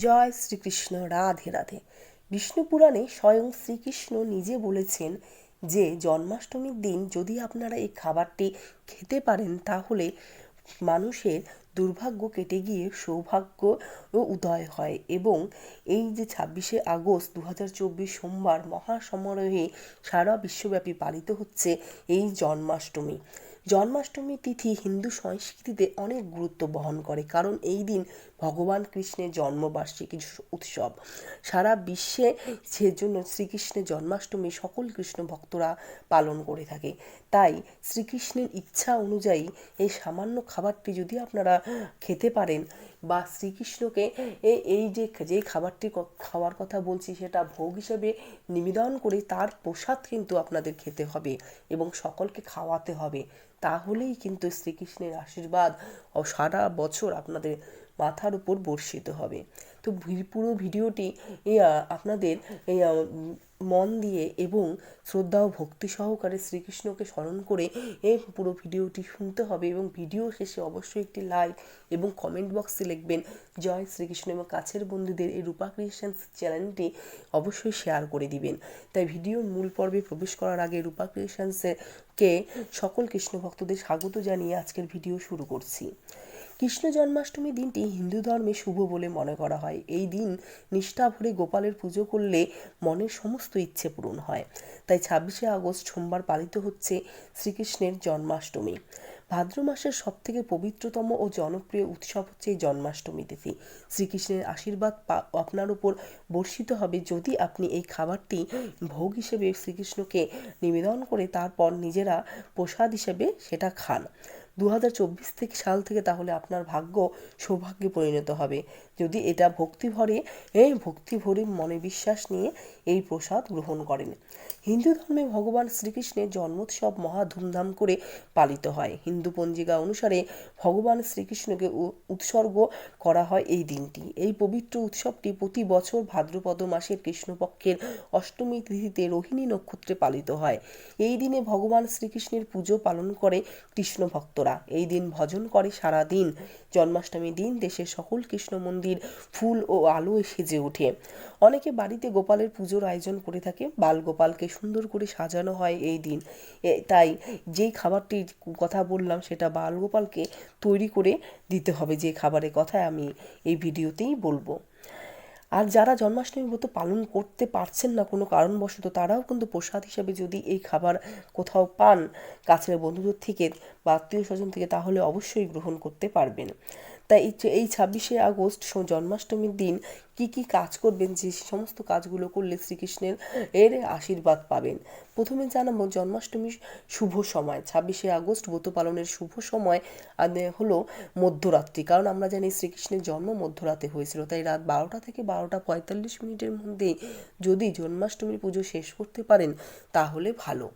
জয় শ্রীকৃষ্ণ। রাধে রাধে। বিষ্ণু পুরাণে স্বয়ং শ্রীকৃষ্ণ নিজে বলেছেন যে জন্মাষ্টমীর দিন যদি আপনারা এই খাবারটি খেতে পারেন তাহলে মানুষের দুর্ভাগ্য কেটে গিয়ে সৌভাগ্য উদয় হয়। এবং এই যে 26শে আগস্ট 2024 সোমবার মহাসমারোহে সারা বিশ্বব্যাপী পালিত হচ্ছে এই জন্মাষ্টমী। জন্মাষ্টমী তিথি হিন্দু সংস্কৃতিতে অনেক গুরুত্ব বহন করে, কারণ এই দিন ভগবান কৃষ্ণের জন্মবার্ষিকী উৎসব। সারা বিশ্বে সেজন্য শ্রীকৃষ্ণের জন্মাষ্টমী সকল কৃষ্ণ ভক্তরা পালন করে থাকে। তাই শ্রীকৃষ্ণের ইচ্ছা অনুযায়ী এই সামান্য খাবারটি যদি আপনারা খেতে পারেন বা শ্রীকৃষ্ণকে এই যে খাবারটি খাওয়ার কথা বলছি সেটা ভোগ হিসেবে নিবেদন করে তার প্রসাদ কিন্তু আপনাদের খেতে হবে এবং সকলকে খাওয়াতে হবে। তাহলেই কিন্তু শ্রীকৃষ্ণের আশীর্বাদ ও সারা বছর আপনাদের মাথার উপর বর্ষিত হবে। তো পুরো ভিডিওটি আপনাদের মন দিয়ে এবং শ্রদ্ধা ও ভক্তি সহকারে শ্রীকৃষ্ণকে স্মরণ করে এই পুরো ভিডিওটি শুনতে হবে এবং ভিডিও শেষে অবশ্যই একটি লাইক এবং কমেন্ট বক্সে লিখবেন জয় শ্রীকৃষ্ণ এবং কাছের বন্ধুদের এই রূপা ক্রিয়েশনস চ্যানেলটি অবশ্যই শেয়ার করে দিবেন। তাই ভিডিওর মূল পর্বে প্রবেশ করার আগে রূপা ক্রিয়েশনসকে সকল কৃষ্ণ ভক্তদের স্বাগত জানিয়ে আজকের ভিডিও শুরু করছি। কৃষ্ণ জন্মাষ্টমী দিনটি হিন্দু ধর্মে শুভ বলে মনে করা হয়। এই দিন নিষ্ঠা ভরে গোপালের পুজো করলে মনের সমস্ত ইচ্ছে পূরণ হয়। তাই 26শে আগস্ট সোমবার পালিত হচ্ছে শ্রীকৃষ্ণের জন্মাষ্টমী। ভাদ্র মাসের সবথেকে পবিত্রতম ও জনপ্রিয় উৎসব হচ্ছে এই জন্মাষ্টমী তিথি। শ্রীকৃষ্ণের আশীর্বাদ আপনার উপর বর্ষিত হবে যদি আপনি এই খাবারটি ভোগ হিসেবে শ্রীকৃষ্ণকে নিবেদন করে তারপর নিজেরা প্রসাদ হিসেবে সেটা খান। 2024 সাল থেকে তাহলে আপনার ভাগ্য সৌভাগ্যে পরিণত হবে যদি এটা ভক্তি ভরে মনে বিশ্বাস নিয়ে এই প্রসাদ গ্রহণ করেন। হিন্দু ধর্মে ভগবান শ্রীকৃষ্ণের জন্মোৎসব মহা ধুমধাম করে পালিত হয়। হিন্দু পঞ্জিকা অনুসারে ভগবান শ্রীকৃষ্ণকে উৎসর্গ করা হয় এই দিনটি। এই পবিত্র উৎসবটি প্রতি বছর ভাদ্রপদ মাসের কৃষ্ণপক্ষের অষ্টমী তিথিতে রোহিণী নক্ষত্রে পালিত হয়। এই দিনে ভগবান শ্রীকৃষ্ণের পুজো পালন করে কৃষ্ণ ভক্তরা। এই দিন ভজন করে সারা দিন। জন্মাষ্টমীর দিন দেশের সকল কৃষ্ণ মন্দির ফুল ও আলোয় সেজে ওঠে। অনেকে বাড়িতে গোপালের পুজোর আয়োজন করে থাকে। বাল গোপালকে সুন্দর করে সাজানো হয় এই দিন। তাই যেই খাবারটির কথা বললাম সেটা বাল গোপালকে তৈরি করে দিতে হবে, যে খাবারের কথা আমি এই ভিডিওতেই বলবো। আর যারা জন্মাষ্টমী ব্রত পালন করতে পারছেন না কোনো কারণবশত, তারাও কিন্তু প্রসাদ হিসাবে যদি এই খাবার কোথাও পান কাছের বন্ধুদের থেকে বা আত্মীয় স্বজন থেকে, তাহলে অবশ্যই গ্রহণ করতে পারবেন। তাই এই 26শে আগস্ট জন্মাষ্টমীর দিন কি কি কাজ করবেন, যে সমস্ত কাজগুলো করলে শ্রীকৃষ্ণের আশীর্বাদ পাবেন। প্রথমে জানাবো জন্মাষ্টমীর শুভ সময়। 26শে আগস্ট ব্রত পালনের শুভ সময় হলো মধ্যরাত্রি, কারণ আমরা জানি শ্রীকৃষ্ণের জন্ম মধ্যরাতে হয়েছিল। তাই রাত 12টা থেকে 12টা 45 মিনিটের মধ্যে যদি জন্মাষ্টমীর পুজো শেষ করতে পারেন তাহলে ভালো।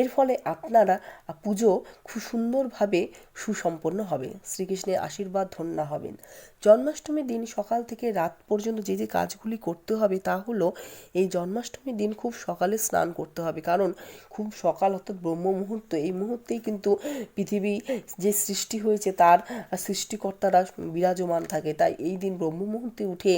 এর ফলে আপনারা পুজো খুব সুন্দরভাবে সুসম্পন্ন হবে, শ্রীকৃষ্ণের আশীর্বাদ ধন্য হবেন। জন্মাষ্টমীর দিন সকাল থেকে রাত পর্যন্ত যে যে কাজগুলি করতে হবে তা হলো, এই জন্মাষ্টমীর দিন খুব সকালে স্নান করতে হবে, কারণ খুব সকাল অর্থাৎ ব্রহ্ম মুহূর্ত, এই মুহূর্তেই কিন্তু পৃথিবী যে সৃষ্টি হয়েছে তার সৃষ্টিকর্তারা বিরাজমান থাকে। তাই এই দিন ব্রহ্ম মুহূর্তে উঠে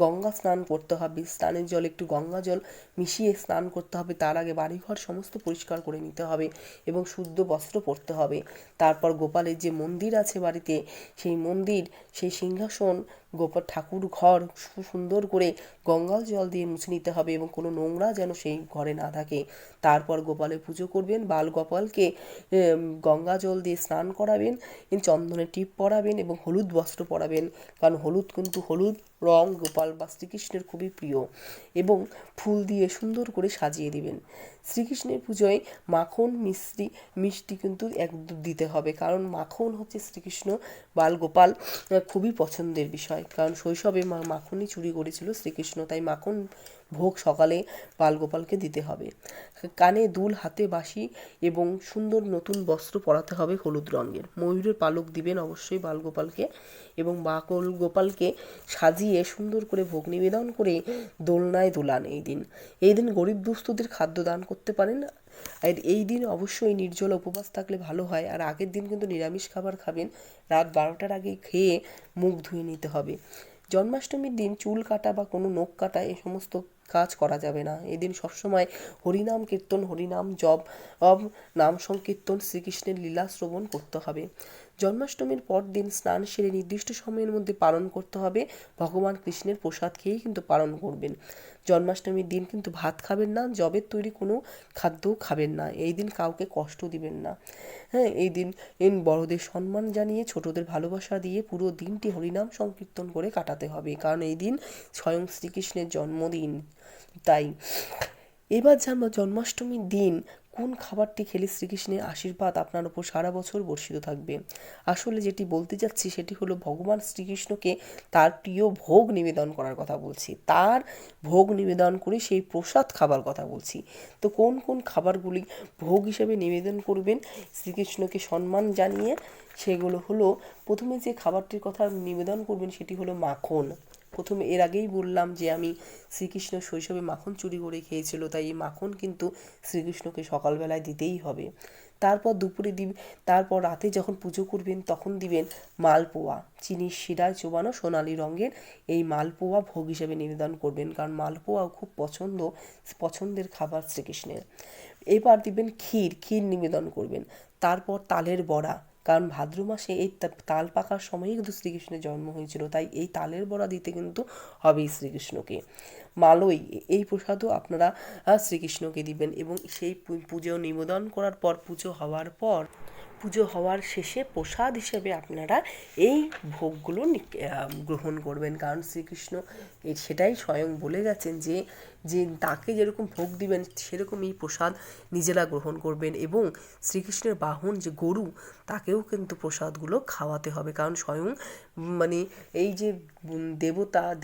গঙ্গা স্নান করতে হবে। স্নানের জল একটু গঙ্গা জল মিশিয়ে স্নান করতে হবে। তার আগে বাড়িঘর সমস্ত পরিষ্কার করে নিতে হবে এবং শুদ্ধ বস্ত্র পরতে হবে। তারপর গোপালের যে মন্দির আছে বাড়িতে, সেই মন্দির, সেই সিংহাসন, গোপাল ঠাকুর ঘর সুন্দর করে গঙ্গাল জল দিয়ে মুছে নিতে হবে এবং কোনো নোংরা যেন সেই ঘরে না থাকে। তারপর গোপালের পুজো করবেন। বাল গোপালকে গঙ্গা জল দিয়ে স্নান করাবেন, চন্দনের টিপ পরাবেন এবং হলুদ বস্ত্র পরাবেন, কারণ হলুদ রং গোপাল বা শ্রীকৃষ্ণের খুবই প্রিয়, এবং ফুল দিয়ে সুন্দর করে সাজিয়ে দিবেন। শ্রীকৃষ্ণের পুজোয় মাখন মিষ্টি কিন্তু দিতে হবে, কারণ মাখন হচ্ছে শ্রীকৃষ্ণ বাল গোপাল খুবই পছন্দের বিষয়, কারণ শৈশবে মাখনই চুরি করেছিল শ্রীকৃষ্ণ। তাই মাখন ভোগ সকালে বালগোপালকে দিতে হবে। কানে দুল, হাতে বাঁশি এবং সুন্দর নতুন বস্ত্র পরাতে হবে হলুদ রঙের। ময়ূরের পালক দিবেন অবশ্যই বালগোপালকে, এবং গোপালকে সাজিয়ে সুন্দর করে ভোগ নিবেদন করে দোলনায় দোলান। এই দিন গরিব দুস্থদের খাদ্য দান করতে পারেন। আর এই দিন অবশ্যই নির্জলা উপবাস থাকলে ভালো হয়। আর আগের দিন কিন্তু নিরামিষ খাবার খাবেন। রাত 12টার আগে খেয়ে মুখ ধুয়ে নিতে হবে। জন্মাষ্টমীর দিন চুল কাটা বা কোনো নখ কাটা এই সমস্ত কাজ করা যাবে না। এদিন সবসময় হরিনাম কীর্তন, হরিনাম জপ, নাম সংকীর্তন, শ্রীকৃষ্ণের লীলা শ্রবণ করতে হবে। জন্মাষ্টমীর পর দিন স্নান সেরে নির্দিষ্ট সময়ের মধ্যে পালন করতে হবে। ভগবান কৃষ্ণের প্রসাদ খেয়েই কিন্তু পালন করবেন। জন্মাষ্টমীর দিন কিন্তু ভাত খাবেন না, যবের তৈরি কোনো খাদ্যও খাবেন না। এই দিন কাউকে কষ্ট দিবেন না। হ্যাঁ, এই দিন বড়দের সম্মান জানিয়ে ছোটদের ভালোবাসা দিয়ে পুরো দিনটি হরিনাম সংকীর্তন করে কাটাতে হবে, কারণ এই দিন স্বয়ং শ্রীকৃষ্ণের জন্মদিন। তাই এবার জানবো জন্মাষ্টমীর দিন কোন খাবারটি খেলে শ্রীকৃষ্ণের আশীর্বাদ আপনার উপর সারা বছর বর্ষিত থাকবে। আসলে যেটি বলতে যাচ্ছি সেটি হলো ভগবান শ্রীকৃষ্ণকে তার প্রিয় ভোগ নিবেদন করার কথা বলছি, তার ভোগ নিবেদন করে সেই প্রসাদ খাবার কথা বলছি। তো কোন কোন খাবারগুলি ভোগ হিসেবে নিবেদন করবেন শ্রীকৃষ্ণকে সম্মান জানিয়ে, সেগুলো হলো, প্রথমে যে খাবারটির কথা নিবেদন করবেন সেটি হলো মাখন। প্রথমে এর আগেই বললাম যে আমি শ্রীকৃষ্ণ শৈশবে মাখন চুরি করে খেয়েছিল, তাই এই মাখন কিন্তু শ্রীকৃষ্ণকে সকালবেলায় দিতেই হবে। তারপর দুপুরে তারপর রাতে যখন পুজো করবেন তখন দিবেন মালপোয়া, চিনির শিরায় চোবানো সোনালি রঙের এই মালপোয়া ভোগ হিসেবে নিবেদন করবেন, কারণ মালপোয়াও খুব পছন্দের খাবার শ্রীকৃষ্ণের। এবার দিবেন ক্ষীর নিবেদন করবেন। তারপর তালের বড়া, কারণ ভাদ্র মাসে এই তাল পাকার সময়ই কিন্তু শ্রীকৃষ্ণের জন্ম হয়েছিল, তাই এই তালের বড়া দিতে কিন্তু হবেই শ্রীকৃষ্ণকে। মালই, এই প্রসাদও আপনারা শ্রীকৃষ্ণকে দিবেন। এবং সেই পুজো নিবেদন করার পর, পুজো হওয়ার শেষে প্রসাদ হিসেবে আপনারা এই ভোগগুলো গ্রহণ করবেন, কারণ শ্রীকৃষ্ণ সেটাই স্বয়ং বলে গেছেন যে যে তাকে যেরকম ভোগ দিবেন সেরকম এই প্রসাদ নিজেরা গ্রহণ করবেন। এবং শ্রীকৃষ্ণের বাহন যে গরু, তাকেও কিন্তু প্রসাদগুলো খাওয়াতে হবে, কারণ স্বয়ং মানে এই যে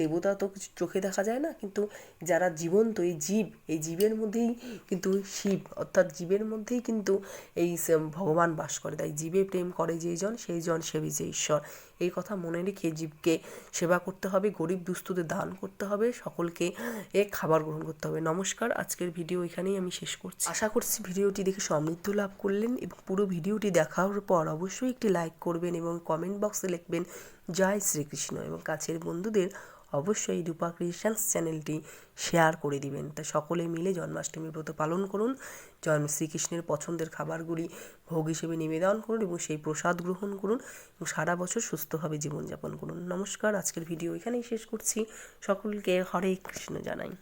দেবতা তো কিছু চোখে দেখা যায় না, কিন্তু যারা জীবন্ত এই জীবের মধ্যেই কিন্তু শিব, অর্থাৎ জীবের মধ্যেই কিন্তু এই ভগবান বাস করে। তাই জীবে প্রেম করে যেই জন সেই জন সেবিছে ঈশ্বর। এই কথা মনে রেখে জীবকে সেবা করতে হবে, গরিব দুস্থদের দান করতে হবে, সকলকে খাবার গ্রহণ করতে হবে। নমস্কার, আজকের ভিডিও এখানেই আমি শেষ করছি। আশা করছি ভিডিওটি দেখে সমৃদ্ধ লাভ করলেন, এবং পুরো ভিডিওটি দেখার পর অবশ্যই একটি লাইক করবেন এবং কমেন্ট বক্সে লিখবেন জয় শ্রীকৃষ্ণ, এবং কাছের বন্ধুদের অবশ্যই রূপা ক্রিয়েশনস চ্যানেলটি শেয়ার করে দিবেন। তাই সকলে মিলে জন্মাষ্টমী ব্রত পালন করুন, শ্রীকৃষ্ণের পছন্দের খাবারগুলি ভোগ হিসেবে নিবেদন করুন এবং সেই প্রসাদ গ্রহণ করুন, এবং সারা বছর সুস্থভাবে জীবনযাপন করুন। নমস্কার, আজকের ভিডিও এখানেই শেষ করছি। সকলকে হরে কৃষ্ণ জানাই।